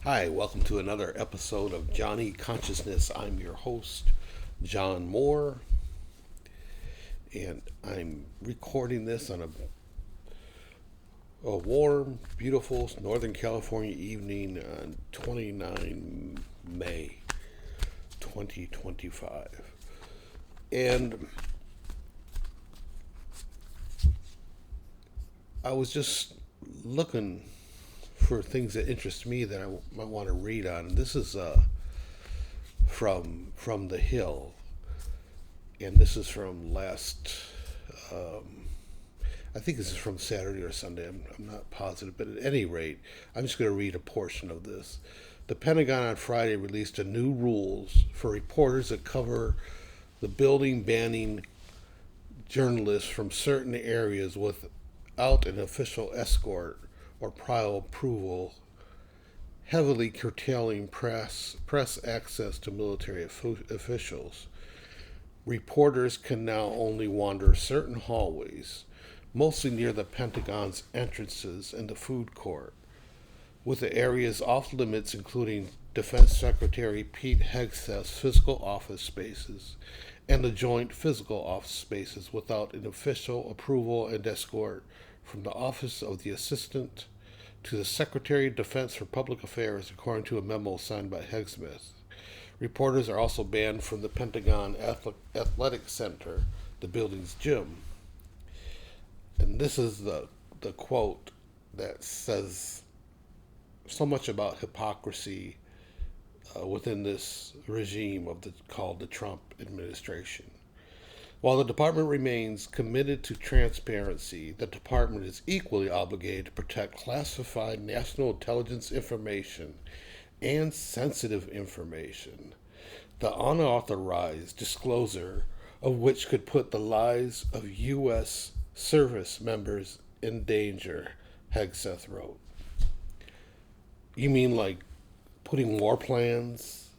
Hi, welcome to another episode of Johnny Consciousness. I'm your host, John Moore, and I'm recording this on a warm, beautiful Northern California evening on 29 May 2025. And I was just looking for things that interest me that I might want to read on. This is from the Hill, and this is from last. Um, I think this is from Saturday or Sunday. I'm not positive, but at any rate, I'm just going to read a portion of this. The Pentagon on Friday released a new rules for reporters that cover the building, banning journalists from certain areas without an official escort or prior approval, heavily curtailing press access to military officials. Reporters can now only wander certain hallways, mostly near the Pentagon's entrances and the food court, with the areas off limits including Defense Secretary Pete Hegseth's physical office spaces and the joint physical office spaces without an official approval and escort from the Office of the Assistant to the Secretary of Defense for Public Affairs, according to a memo signed by Hegseth. Reporters are also banned from the Pentagon Athletic Center, the building's gym. And this is the quote that says so much about hypocrisy within this regime called the Trump administration. While the department remains committed to transparency, the department is equally obligated to protect classified national intelligence information and sensitive information, the unauthorized disclosure of which could put the lives of U.S. service members in danger, Hegseth wrote. You mean like putting war plans,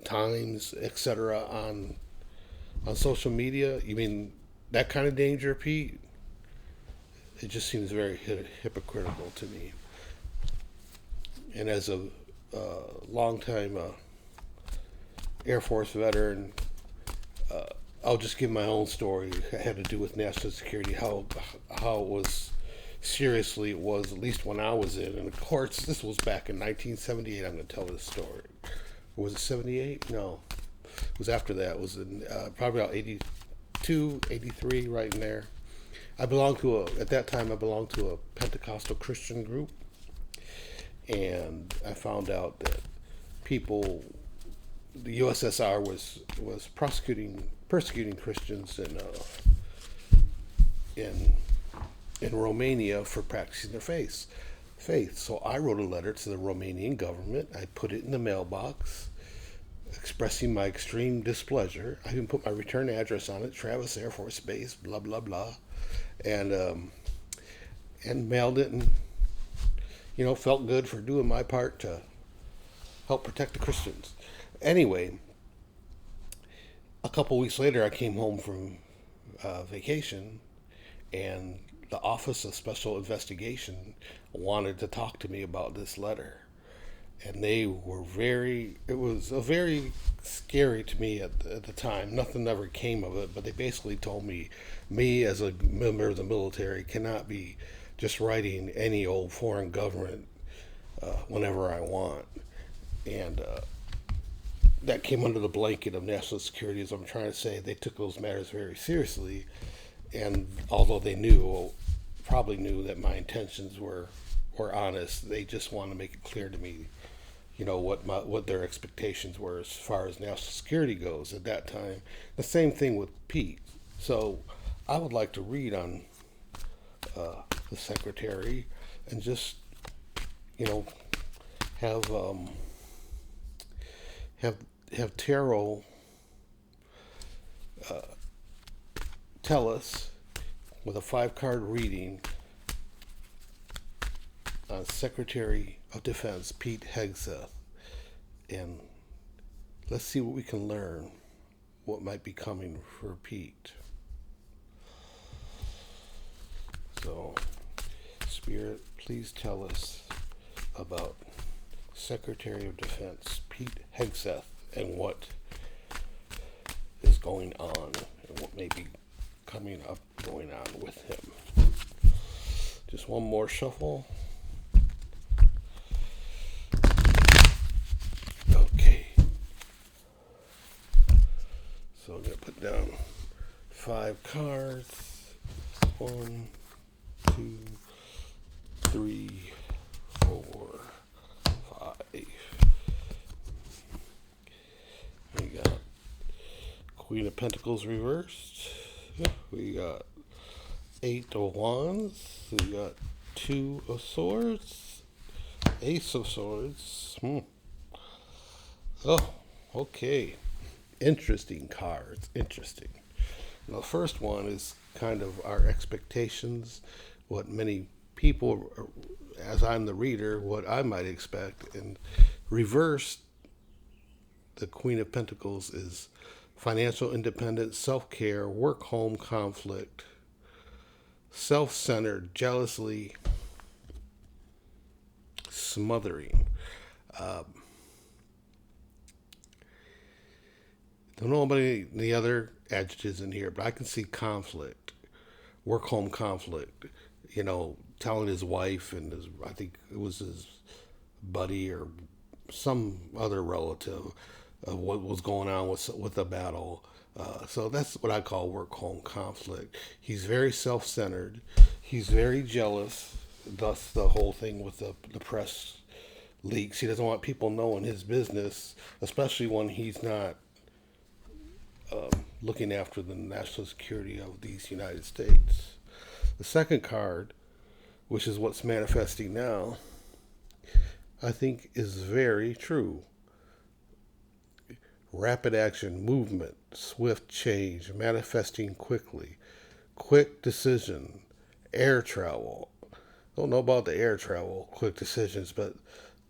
times, etc. on social media? You mean that kind of danger, Pete? It just seems very hypocritical to me. And as a longtime Air Force veteran, I'll just give my own story. It had to do with national security, how it was seriously it was, at least when I was in. And of course, this was back in 1978. I'm going to tell this story. Or was it 78? No. It was after that. It was in probably about 82, 83, right in there. At that time, I belonged to a Pentecostal Christian group. And I found out that people, the USSR was persecuting Christians in in Romania for practicing their faith. So I wrote a letter to the Romanian government. I put it in the mailbox, expressing my extreme displeasure. I even put my return address on it, Travis Air Force Base, blah blah blah, and and mailed it, and felt good for doing my part to help protect the Christians. Anyway, a couple weeks later, I came home from vacation, and the Office of Special Investigation wanted to talk to me about this letter. And they were it was a very scary to me at the time. Nothing ever came of it, but they basically told me as a member of the military cannot be just writing any old foreign government whenever I want. And that came under the blanket of national security, as I'm trying to say. They took those matters very seriously, and although they probably knew that my intentions were honest, they just wanted to make it clear to me, what their expectations were as far as national security goes at that time. The same thing with Pete. So I would like to read on the secretary and just, have have have Terrell tell us with a 5-card reading on Secretary of Defense Pete Hegseth, and let's see what we can learn, what might be coming for Pete. So, Spirit, please tell us about Secretary of Defense Pete Hegseth and what is going on and what may be coming up going on with him. Just one more shuffle. Okay. So I'm going to put down 5 cards. 1, 2, 3, 4, 5. We got Queen of Pentacles reversed. We got 8 of Wands. We got 2 of Swords. Ace of Swords. Oh, okay. Interesting cards. Interesting. Now, the first one is kind of our expectations, what many people, as I'm the reader, what I might expect. And reversed, the Queen of Pentacles is financial independence, self-care, work-home conflict, self-centered, jealously smothering. Don't know about any other adjectives in here, but I can see conflict, work-home conflict. Telling his wife and I think it was his buddy or some other relative of what was going on with the battle. So that's what I call work-home conflict. He's very self-centered. He's very jealous. Thus, the whole thing with the press leaks. He doesn't want people knowing his business, especially when he's not looking after the national security of these United States. The second card, which is what's manifesting now, I think is very true. Rapid action, movement, swift change, manifesting quickly, quick decision, air travel. Don't know about the air travel, quick decisions, but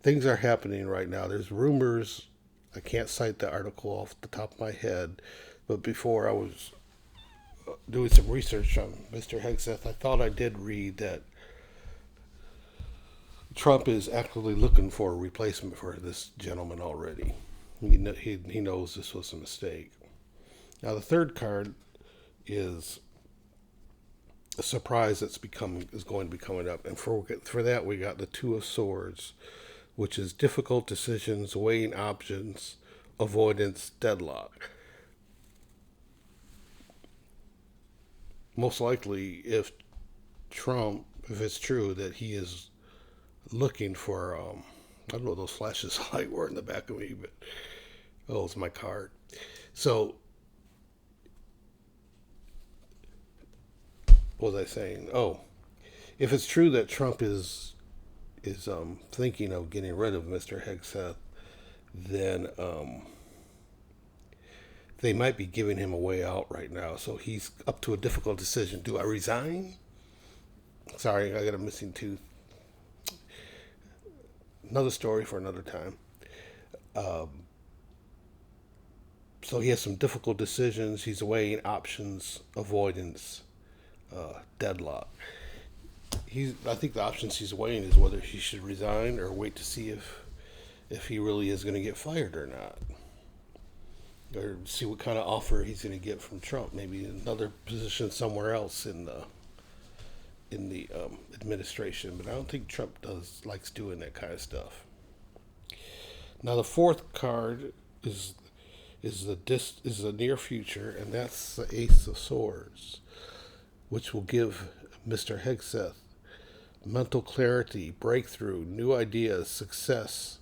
things are happening right now. There's rumors. I can't cite the article off the top of my head, but before I was doing some research on Mr. Hegseth, I thought I did read that Trump is actively looking for a replacement for this gentleman already. He knows this was a mistake. Now the third card is a surprise is going to be coming up, and for that we got the 2 of Swords, which is difficult decisions, weighing options, avoidance, deadlock. Most likely, if it's true that he is looking for, I don't know what those flashes of light were in the back of me, but it's my card. So, what was I saying? If it's true that Trump is thinking of getting rid of Mr. Hegseth, then they might be giving him a way out right now. So he's up to a difficult decision. Do I resign? Sorry, I got a missing tooth. Another story for another time. So he has some difficult decisions. He's weighing options, avoidance, deadlock. I think the options he's weighing is whether he should resign or wait to see if he really is going to get fired or not, or see what kind of offer he's going to get from Trump. Maybe another position somewhere else in the administration. But I don't think Trump likes doing that kind of stuff. Now the fourth card is the near future, and that's the Ace of Swords, which will give Mr. Hegseth mental clarity, breakthrough, new ideas, success,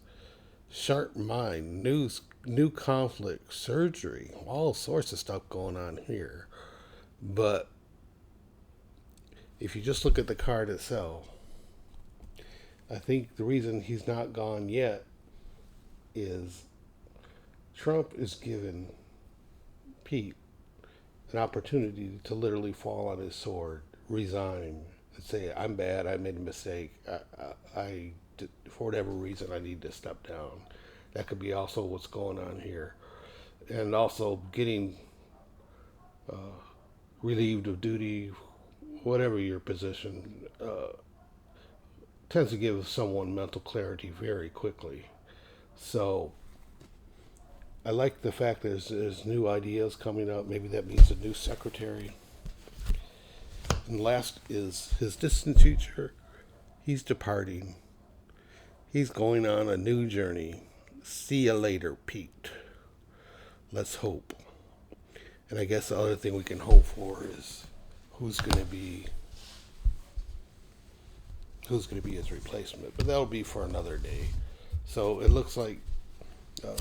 sharp mind, new conflict, surgery, all sorts of stuff going on here. But if you just look at the card itself, I think the reason he's not gone yet is Trump is giving Pete an opportunity to literally fall on his sword, resign, and say, I'm bad, I made a mistake, I for whatever reason, I need to step down. That could be also what's going on here. And also getting relieved of duty, whatever your position, tends to give someone mental clarity very quickly. So I like the fact that there's new ideas coming up. Maybe that means a new secretary. And last is his distant future. He's departing. He's going on a new journey. See you later, Pete. Let's hope. And I guess the other thing we can hope for is who's going to be his replacement. But that'll be for another day. So it looks like, at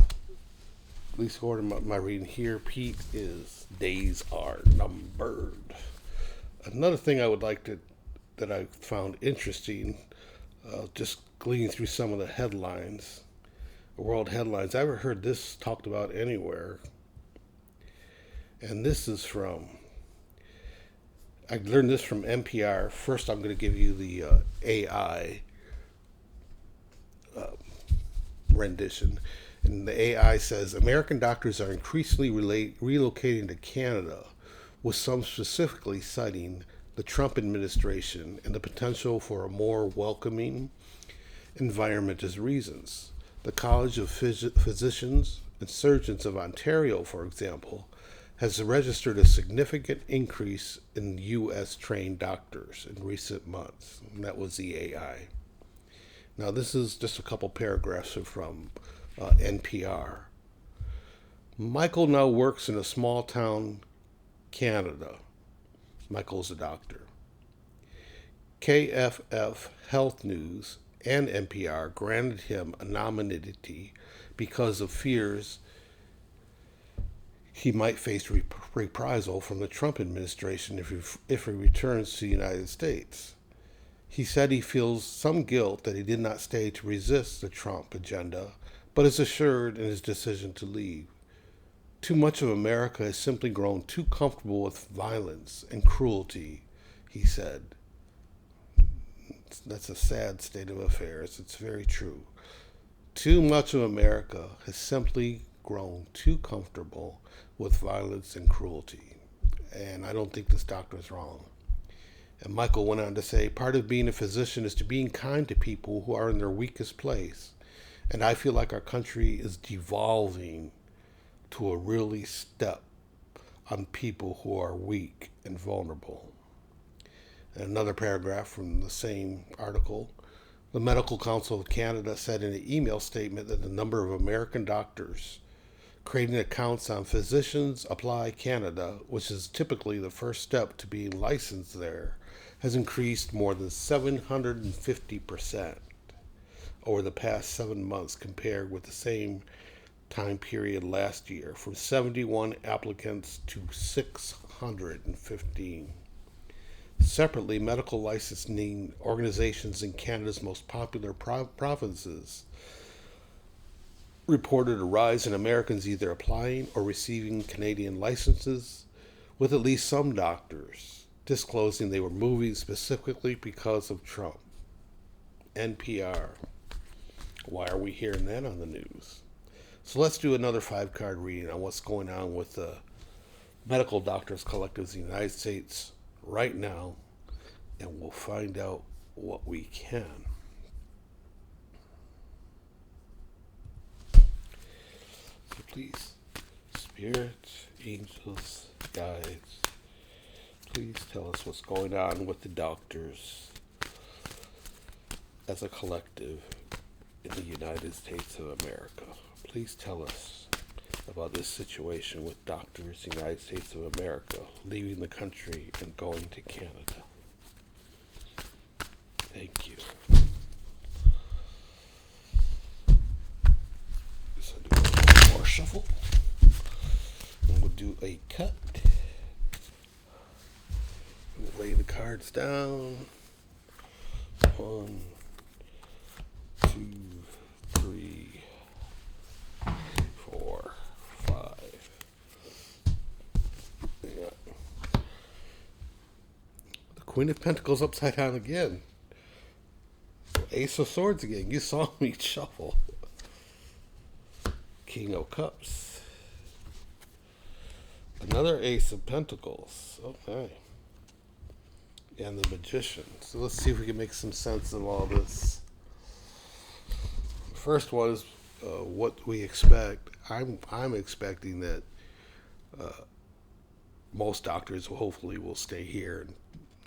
least according to my reading here, Pete is days are numbered. Another thing I would like to that I found interesting, just gleaning through some of the headlines, world headlines. I haven't heard this talked about anywhere. And this is I learned this from NPR. First, I'm going to give you the AI rendition. And the AI says American doctors are increasingly relocating to Canada, with some specifically citing the Trump administration and the potential for a more welcoming environment as reasons. The College of Physicians and Surgeons of Ontario, for example, has registered a significant increase in U.S. trained doctors in recent months. And that was the AI. Now, this is just a couple paragraphs from NPR. Michael now works in a small town, Canada. Michael's a doctor. KFF Health News and NPR granted him anonymity because of fears he might face reprisal from the Trump administration if he returns to the United States. He said he feels some guilt that he did not stay to resist the Trump agenda, but is assured in his decision to leave. Too much of America has simply grown too comfortable with violence and cruelty, he said. That's a sad state of affairs. It's very true. Too much of America has simply grown too comfortable with violence and cruelty. And I don't think this doctor is wrong. And Michael went on to say, part of being a physician is to being kind to people who are in their weakest place. And I feel like our country is devolving to a really step on people who are weak and vulnerable. And another paragraph from the same article. The Medical Council of Canada said in an email statement that the number of American doctors creating accounts on Physicians Apply Canada, which is typically the first step to being licensed there, has increased more than 750% over the past 7 months compared with the same time period last year, from 71 applicants to 615. Separately, medical licensing organizations in Canada's most popular provinces reported a rise in Americans either applying or receiving Canadian licenses, with at least some doctors disclosing they were moving specifically because of Trump. NPR. Why are we hearing that on the news? So let's do another 5-card reading on what's going on with the medical doctors collectives in the United States right now, and we'll find out what we can. So please, spirits, angels, guides, please tell us what's going on with the doctors as a collective in the United States of America. Please tell us about this situation with doctors in the United States of America leaving the country and going to Canada. Thank you. So do a little more shuffle. And we'll do a cut. We'll lay the cards down. 1, 2, 3, 4, 5. Yeah. The Queen of Pentacles upside down again. Ace of Swords again. You saw me shuffle. King of Cups. Another Ace of Pentacles. Okay. And the Magician. So let's see if we can make some sense of all this. First one is what we expect, I'm expecting that most doctors will hopefully will stay here and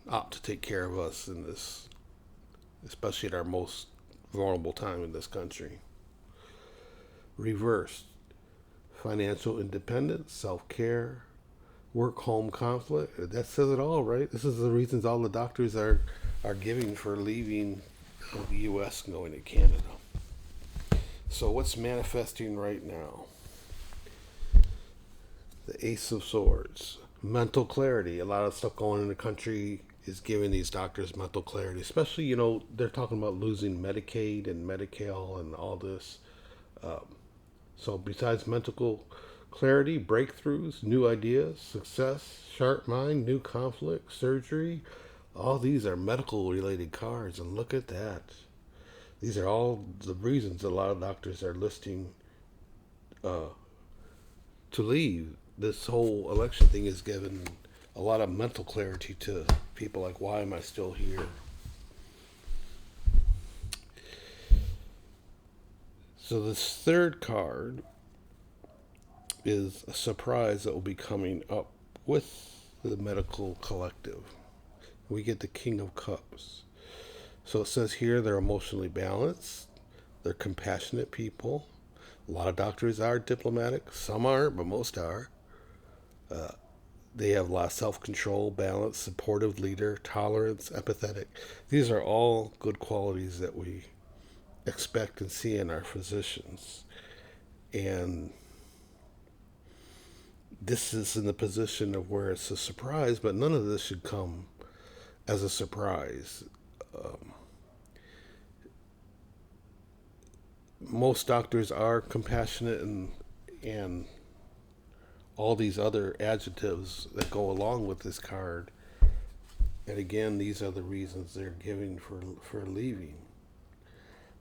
opt to take care of us in this, especially at our most vulnerable time in this country. Reverse financial independence, self care, work home conflict. That says it all, right? This is the reasons all the doctors are giving for leaving the U.S. and going to Canada. So what's manifesting right now? The Ace of Swords. Mental clarity. A lot of stuff going on in the country is giving these doctors mental clarity. Especially, they're talking about losing Medicaid and Medi-Cal and all this. So besides mental clarity, breakthroughs, new ideas, success, sharp mind, new conflict, surgery, all these are medical related cards. And look at that. These are all the reasons a lot of doctors are listing to leave. This whole election thing has given a lot of mental clarity to people, like, why am I still here? So this third card is a surprise that will be coming up with the medical collective. We get the King of Cups. So it says here they're emotionally balanced, they're compassionate people. A lot of doctors are diplomatic, some aren't, but most are. They have a lot of self-control, balance, supportive leader, tolerance, empathetic. These are all good qualities that we expect and see in our physicians. And this is in the position of where it's a surprise, but none of this should come as a surprise. Most doctors are compassionate and all these other adjectives that go along with this card. And again, these are the reasons they're giving for leaving.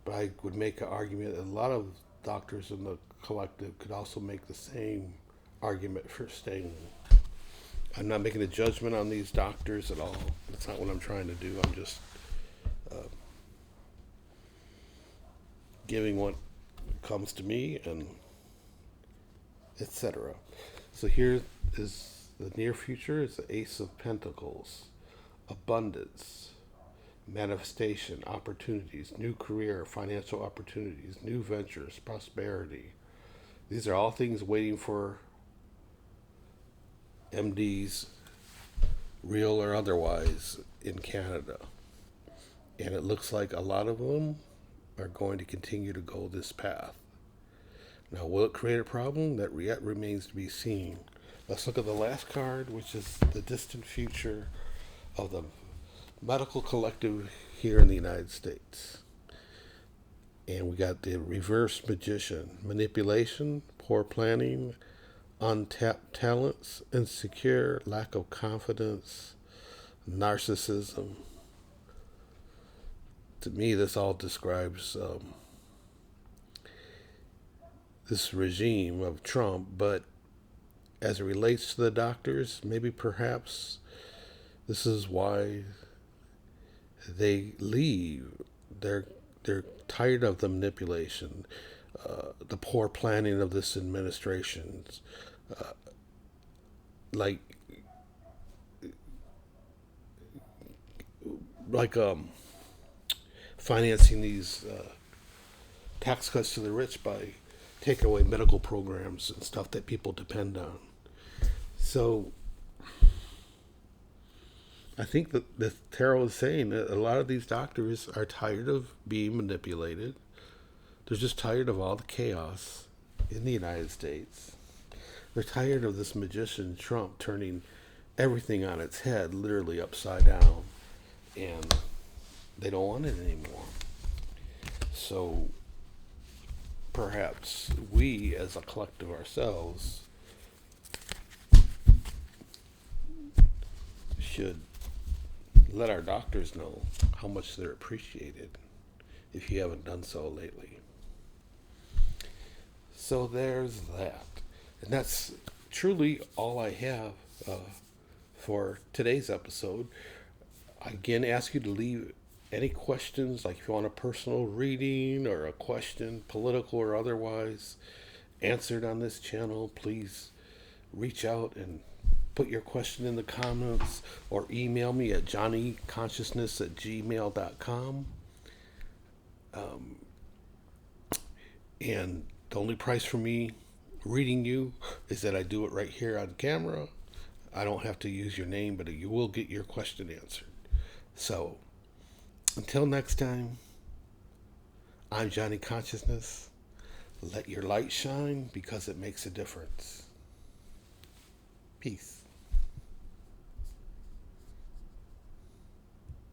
But I would make an argument that a lot of doctors in the collective could also make the same argument for staying. I'm not making a judgment on these doctors at all. That's not what I'm trying to do. I'm just giving what comes to me, and etc. So here is the near future. Is the Ace of Pentacles, abundance, manifestation, opportunities, new career, financial opportunities, new ventures, prosperity. These are all things waiting for MDs, real or otherwise, in Canada. And it looks like a lot of them are going to continue to go this path. Now, will it create a problem? That yet remains to be seen. Let's look at the last card, which is the distant future of the medical collective here in the United States. And we got the reverse magician, manipulation, poor planning, untapped talents, insecure, lack of confidence, narcissism. To me, this all describes this regime of Trump, but as it relates to the doctors, maybe perhaps this is why they leave. They're tired of the manipulation, the poor planning of this administration, like financing these tax cuts to the rich by taking away medical programs and stuff that people depend on. So I think that the tarot is saying that a lot of these doctors are tired of being manipulated. They're just tired of all the chaos in the United States. They're tired of this magician Trump turning everything on its head, literally upside down, and they don't want it anymore. So perhaps we, as a collective ourselves, should let our doctors know how much they're appreciated, if you haven't done so lately. So there's that. And that's truly all I have for today's episode. I again ask you to leave Any questions, like if you want a personal reading or a question, political or otherwise, answered on this channel, please reach out and put your question in the comments or email me at johnnyconsciousness@gmail.com. And the only price for me reading you is that I do it right here on camera. I don't have to use your name, but you will get your question answered. So, until next time, I'm Johnny Consciousness. Let your light shine because it makes a difference. Peace.